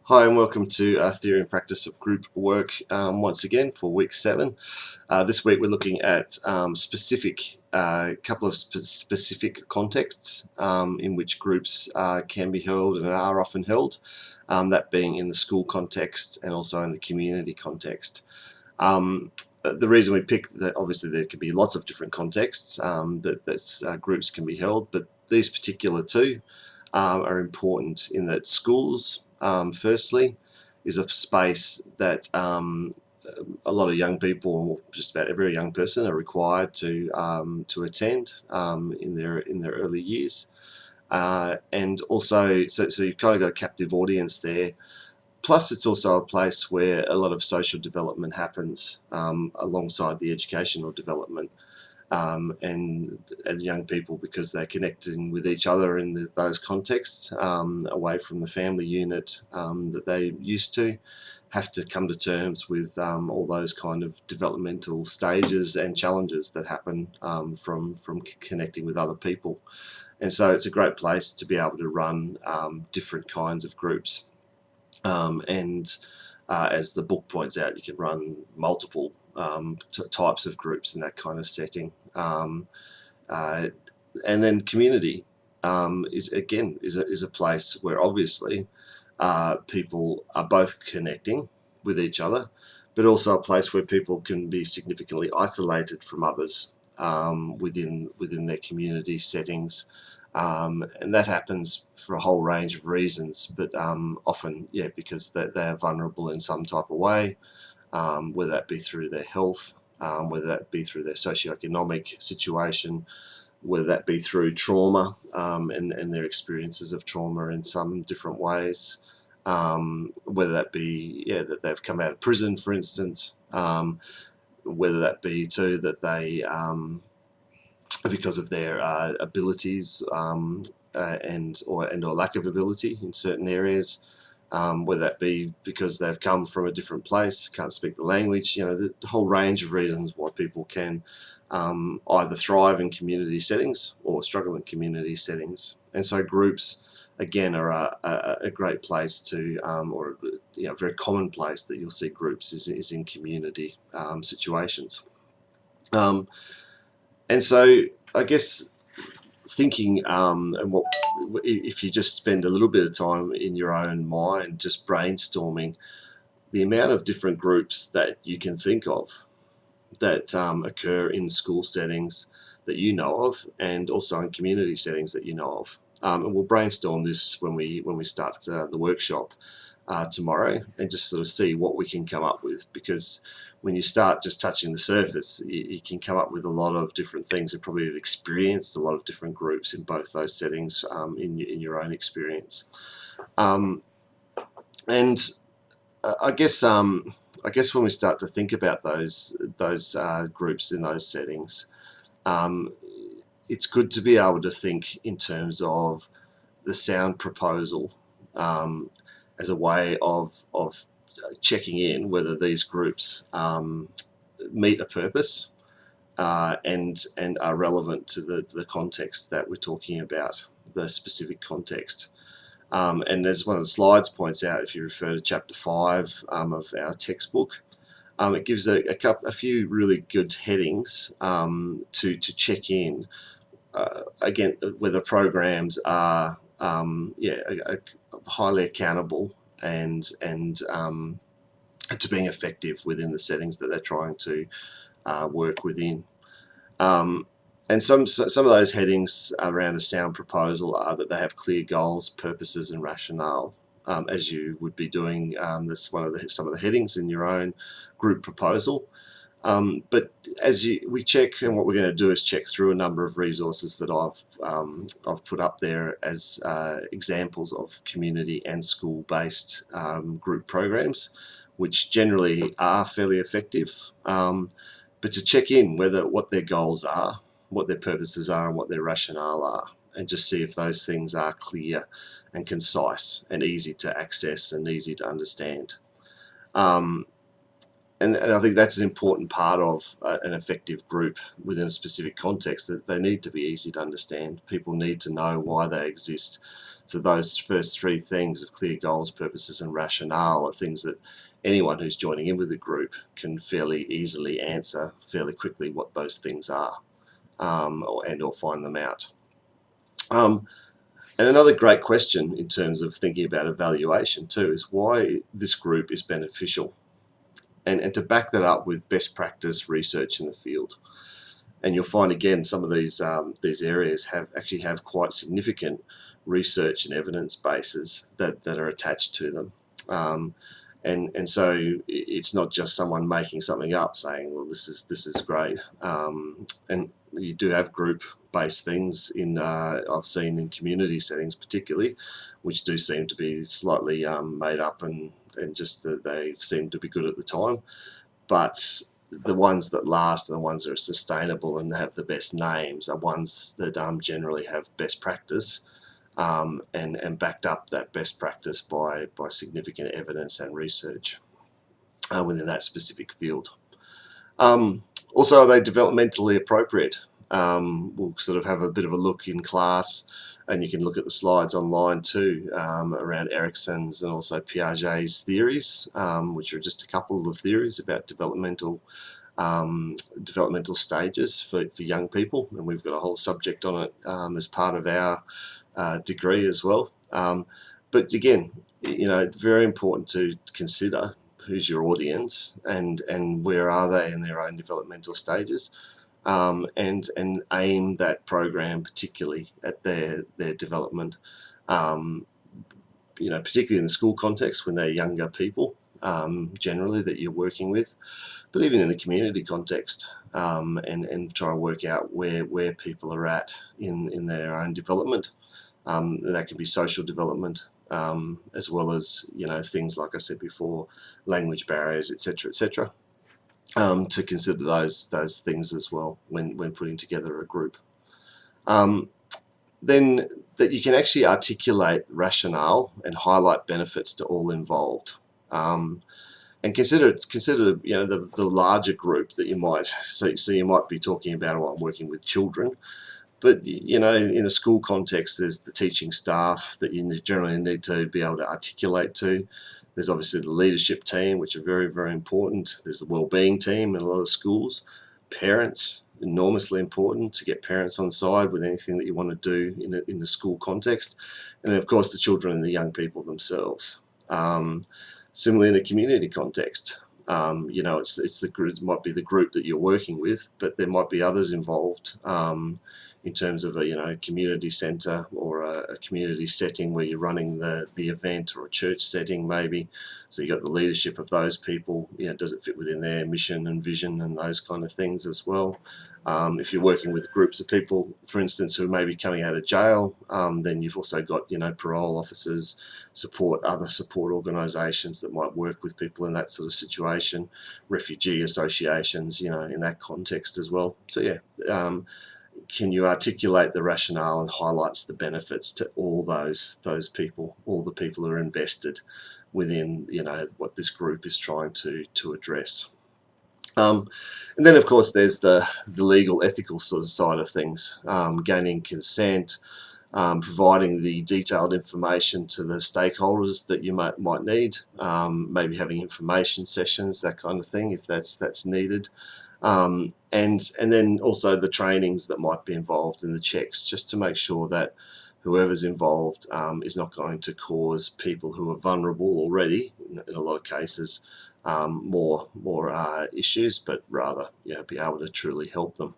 Hi and welcome to Theory and Practice of Group Work once again for week 7. This week we're looking at couple of specific contexts in which groups can be held and are often held, that being in the school context and also in the community context. The reason we pick that, obviously there could be lots of different contexts that groups can be held, but these particular two are important in that schools, firstly, is a space that a lot of young people, or just about every young person, are required to attend in their early years, and also so you've kind of got a captive audience there. Plus, it's also a place where a lot of social development happens alongside the educational development. And as young people, because they're connecting with each other in those contexts, away from the family unit that they used to, have to come to terms with all those kind of developmental stages and challenges that happen from connecting with other people. And so it's a great place to be able to run different kinds of groups. And as the book points out, you can run multiple types of groups in that kind of setting. And then community is a place where obviously people are both connecting with each other, but also a place where people can be significantly isolated from others within their community settings. And that happens for a whole range of reasons, but often, because they're vulnerable in some type of way, whether that be through their health, whether that be through their socioeconomic situation, whether that be through trauma and their experiences of trauma in some different ways, whether that be that they've come out of prison, for instance, whether that be too that they because of their abilities or lack of ability in certain areas, whether that be because they've come from a different place, can't speak the language, the whole range of reasons why people can either thrive in community settings or struggle in community settings. And so groups, again, are a great place to, or a very common place that you'll see groups is in community situations. And so I guess thinking, and what if you just spend a little bit of time in your own mind just brainstorming the amount of different groups that you can think of that occur in school settings that you know of, and also in community settings that you know of. And we'll brainstorm this when we start the workshop tomorrow, and just sort of see what we can come up with, because when you start just touching the surface, you can come up with a lot of different things, and probably have experienced a lot of different groups in both those settings in your own experience. And I guess when we start to think about those groups in those settings, it's good to be able to think in terms of the sound proposal as a way of checking in whether these groups meet a purpose and are relevant to the context that we're talking about, the specific context. And as one of the slides points out, if you refer to chapter 5 of our textbook, it gives a few really good headings to check in, again, whether programs are highly accountable and to being effective within the settings that they're trying to work within. And some of those headings around a sound proposal are that they have clear goals, purposes, and rationale, as you would be doing. That's some of the headings in your own group proposal. But we check, and what we're going to do is check through a number of resources that I've put up there as examples of community and school-based group programs, which generally are fairly effective. But to check in what their goals are, what their purposes are, and what their rationale are, and just see if those things are clear and concise and easy to access and easy to understand. And I think that's an important part of an effective group within a specific context, that they need to be easy to understand. People need to know why they exist. So those first three things of clear goals, purposes and rationale are things that anyone who's joining in with the group can fairly easily answer fairly quickly what those things are, or find them out. And another great question in terms of thinking about evaluation too is why this group is beneficial, and to back that up with best practice research in the field. And you'll find again some of these areas actually have quite significant research and evidence bases that are attached to them. And so it's not just someone making something up saying, well, this is great. And you do have group-based things I've seen in community settings particularly, which do seem to be slightly made up and just that they seem to be good at the time. But the ones that last and the ones that are sustainable and have the best names are ones that generally have best practice, and backed up that best practice by significant evidence and research within that specific field. Also, are they developmentally appropriate? We'll sort of have a bit of a look in class, and you can look at the slides online too, around Erikson's and also Piaget's theories, which are just a couple of theories about developmental stages for young people, and we've got a whole subject on it as part of our degree as well. But again, very important to consider who's your audience and where are they in their own developmental stages, and aim that program particularly at their development, particularly in the school context when they're younger people, generally that you're working with, but even in the community context, and try and work out where people are at in their own development. That can be social development, as well as things like I said before, language barriers, etc., etc. To consider those things as well when putting together a group. Then that you can actually articulate rationale and highlight benefits to all involved. And consider the larger group that you might, so you might be talking about, I'm working with children, but in a school context there's the teaching staff that you generally need to be able to articulate to. There's obviously the leadership team, which are very, very important. There's the wellbeing team in a lot of schools. Parents, enormously important to get parents on side with anything that you want to do in the school context. And then of course the children and the young people themselves. Similarly in a community context, it's the group, it might be the group that you're working with, but there might be others involved, in terms of a community centre or a community setting where you're running the event, or a church setting maybe. So you got the leadership of those people. Does it fit within their mission and vision and those kind of things as well? If you're working with groups of people, for instance, who may be coming out of jail, then you've also got parole officers, other support organisations that might work with people in that sort of situation, refugee associations, in that context as well. So yeah. Can you articulate the rationale and highlights the benefits to all those people, all the people who are invested within what this group is trying to address? And then of course there's the legal, ethical sort of side of things, gaining consent, providing the detailed information to the stakeholders that you might need, maybe having information sessions, that kind of thing, if that's needed. And then also the trainings that might be involved in the checks, just to make sure that whoever's involved is not going to cause people who are vulnerable already, in a lot of cases, more issues, but rather be able to truly help them.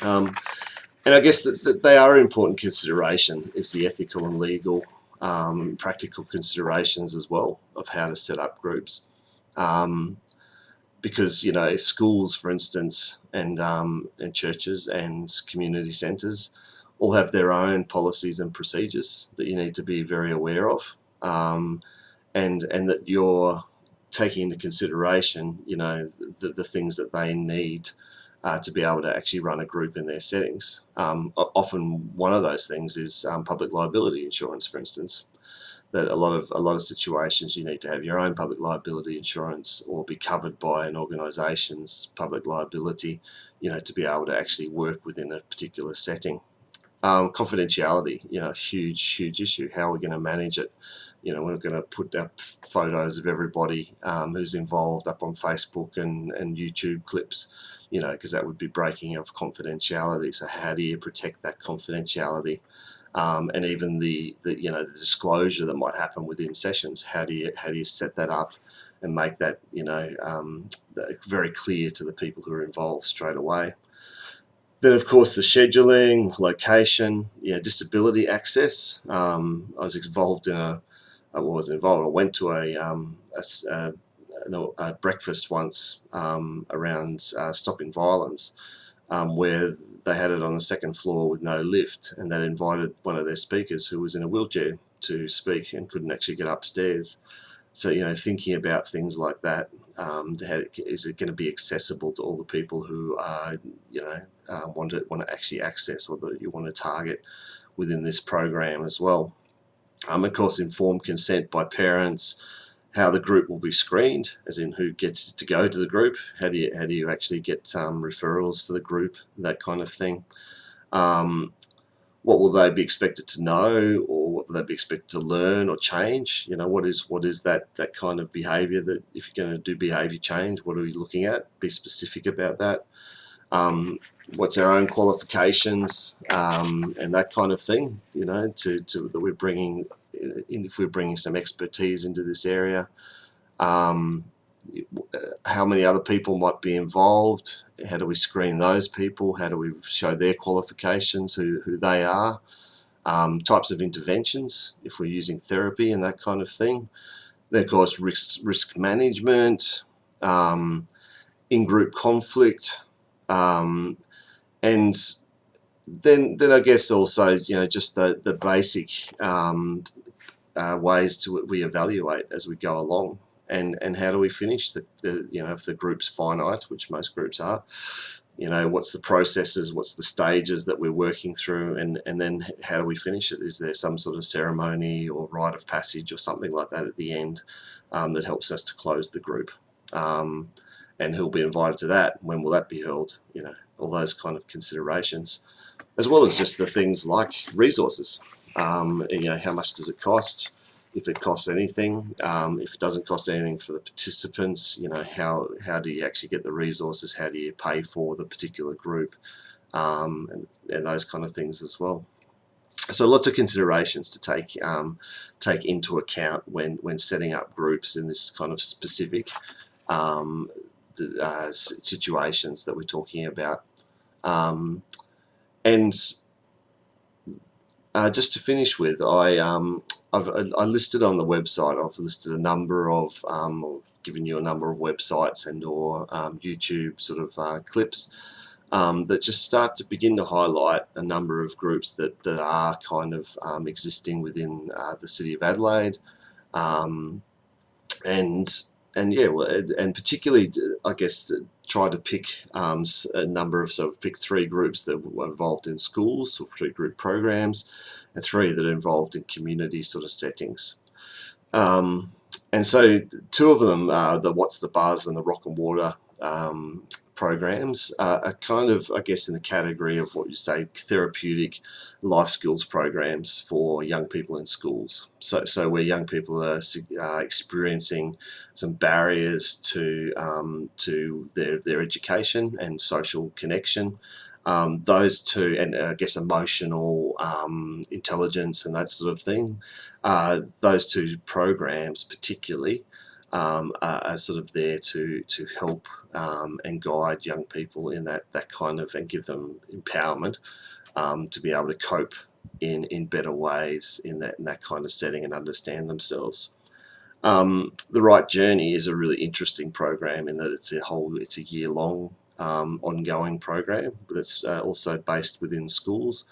And I guess that they are an important consideration, is the ethical and legal, practical considerations as well of how to set up groups. Because schools, for instance, and churches and community centres all have their own policies and procedures that you need to be very aware of, and that you're taking into consideration, the things that they need to be able to actually run a group in their settings. Often one of those things is public liability insurance, for instance. That a lot of situations you need to have your own public liability insurance or be covered by an organisation's public liability, to be able to actually work within a particular setting. Confidentiality, huge issue. How are we going to manage it? We're going to put up photos of everybody who's involved up on Facebook and YouTube clips, because that would be breaking of confidentiality. So how do you protect that confidentiality? And even the disclosure that might happen within sessions. How do you set that up and make that very clear to the people who are involved straight away? Then, of course, the scheduling, location, disability access. I was involved in I went to a breakfast once around stopping violence, where they had it on the second floor with no lift, and they invited one of their speakers who was in a wheelchair to speak and couldn't actually get upstairs. So, thinking about things like that, is it going to be accessible to all the people who are, want to actually access, or that you want to target within this program as well. Of course, informed consent by parents, how the group will be screened, as in who gets to go to the group, how do you actually get referrals for the group, that kind of thing. What will they be expected to know, or what will they be expected to learn or change? What is that kind of behaviour, that if you're going to do behaviour change, what are we looking at? Be specific about that. What's our own qualifications, and that kind of thing, that we're bringing in, if we're bringing some expertise into this area. How many other people might be involved? How do we screen those people? How do we show their qualifications, who they are? Types of interventions, if we're using therapy and that kind of thing. Then, of course, risk management, in-group conflict, and then I guess also, just the basic ways we evaluate as we go along. And how do we finish if the group's finite, which most groups are, what's the processes, what's the stages that we're working through, and then how do we finish it? Is there some sort of ceremony or rite of passage or something like that at the end that helps us to close the group? And who'll be invited to that? When will that be held? All those kind of considerations, as well as just the things like resources. How much does it cost? If it costs anything, if it doesn't cost anything for the participants, how do you actually get the resources? How do you pay for the particular group, and those kind of things as well. So lots of considerations to take into account when setting up groups in this kind of specific situations that we're talking about. And just to finish with, I listed on the website, I've listed a number of, or given you a number of websites and or YouTube sort of clips that just start to begin to highlight a number of groups that are kind of existing within the City of Adelaide, and particularly, I guess, try to pick a number of, pick 3 groups that were involved in schools, or 3 group programs, and 3 that are involved in community sort of settings. And so 2 of them, the What's the Buzz and the Rock and Water programs, are kind of, I guess, in the category of what you say therapeutic life skills programs for young people in schools. So where young people are experiencing some barriers to their education and social connection. Those 2, and I guess emotional intelligence and that sort of thing, those 2 programs particularly are sort of there to help and guide young people in that kind of, and give them empowerment to be able to cope in better ways in that kind of setting and understand themselves. The Right Journey is a really interesting program in that it's a year-long ongoing program that's also based within schools,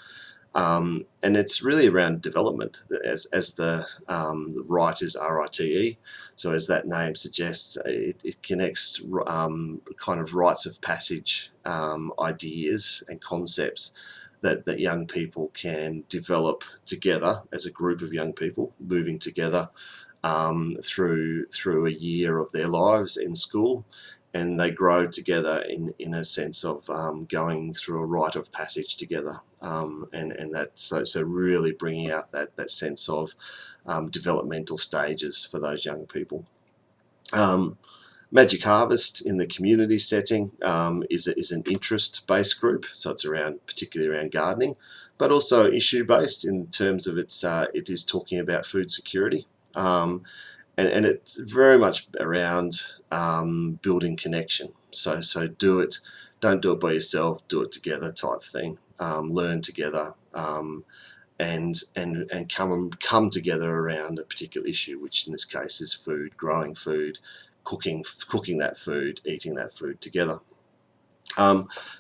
and it's really around development, as the right is RITE. So as that name suggests, it connects kind of rites of passage ideas and concepts that young people can develop together as a group of young people moving together through a year of their lives in school, and they grow together in a sense of going through a rite of passage together, and that so really bringing out that sense of developmental stages for those young people. Magic Harvest in the community setting is an interest-based group, so it's particularly around gardening, but also issue-based in terms of it is talking about food security. And it's very much around building connection. So don't do it by yourself, do it together type thing. Learn together, and come together around a particular issue, which in this case is food, growing food, cooking that food, eating that food together.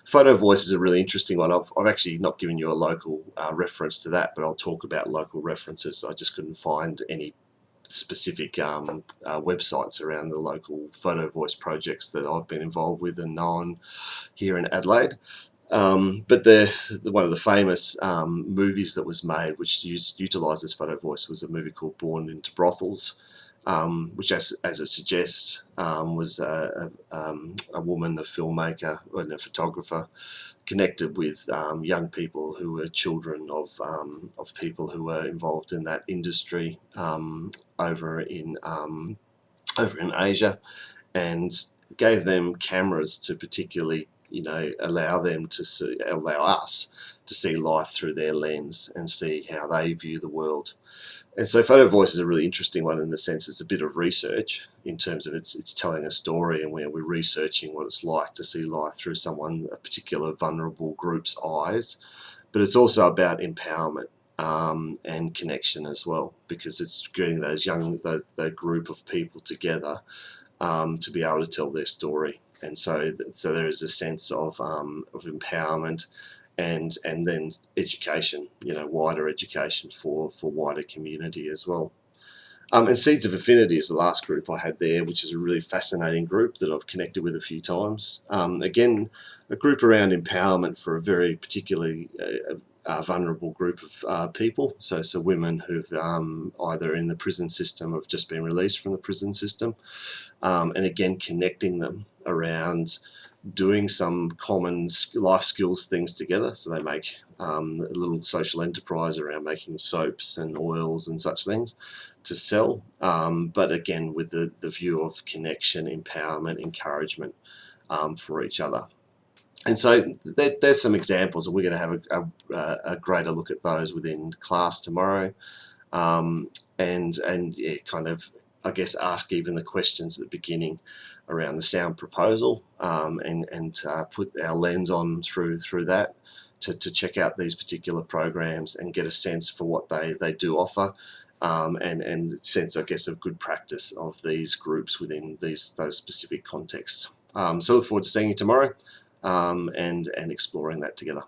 Photo Voice is a really interesting one. I've actually not given you a local reference to that, but I'll talk about local references. I just couldn't find any specific websites around the local Photo Voice projects that I've been involved with and known here in Adelaide. But one of the famous movies that was made, which utilises Photo Voice, was a movie called Born into Brothels, which, as it suggests, was a woman, a filmmaker, and a photographer, connected with young people who were children of people who were involved in that industry over in Asia, and gave them cameras to particularly, allow us to see life through their lens and see how they view the world. And so Photo Voice is a really interesting one in the sense it's a bit of research in terms of it's telling a story, and we're researching what it's like to see life through a particular vulnerable group's eyes. But it's also about empowerment and connection as well, because it's getting that group of people together to be able to tell their story. And so there is a sense of empowerment and then education, wider education for wider community as well. And Seeds of Affinity is the last group I had there, which is a really fascinating group that I've connected with a few times. Again, a group around empowerment for a very particularly vulnerable group of people. So women who've either in the prison system or have just been released from the prison system, and again connecting them around doing some common life skills things together. So they make a little social enterprise around making soaps and oils and such things to sell, but again with the view of connection, empowerment, encouragement for each other. And so there's some examples, and we're going to have a greater look at those within class tomorrow, and yeah, kind of, I guess, ask even the questions at the beginning around the sound proposal, and put our lens on through that to check out these particular programs and get a sense for what they do offer, and sense, I guess, of good practice of these groups within those specific contexts. So look forward to seeing you tomorrow, and exploring that together.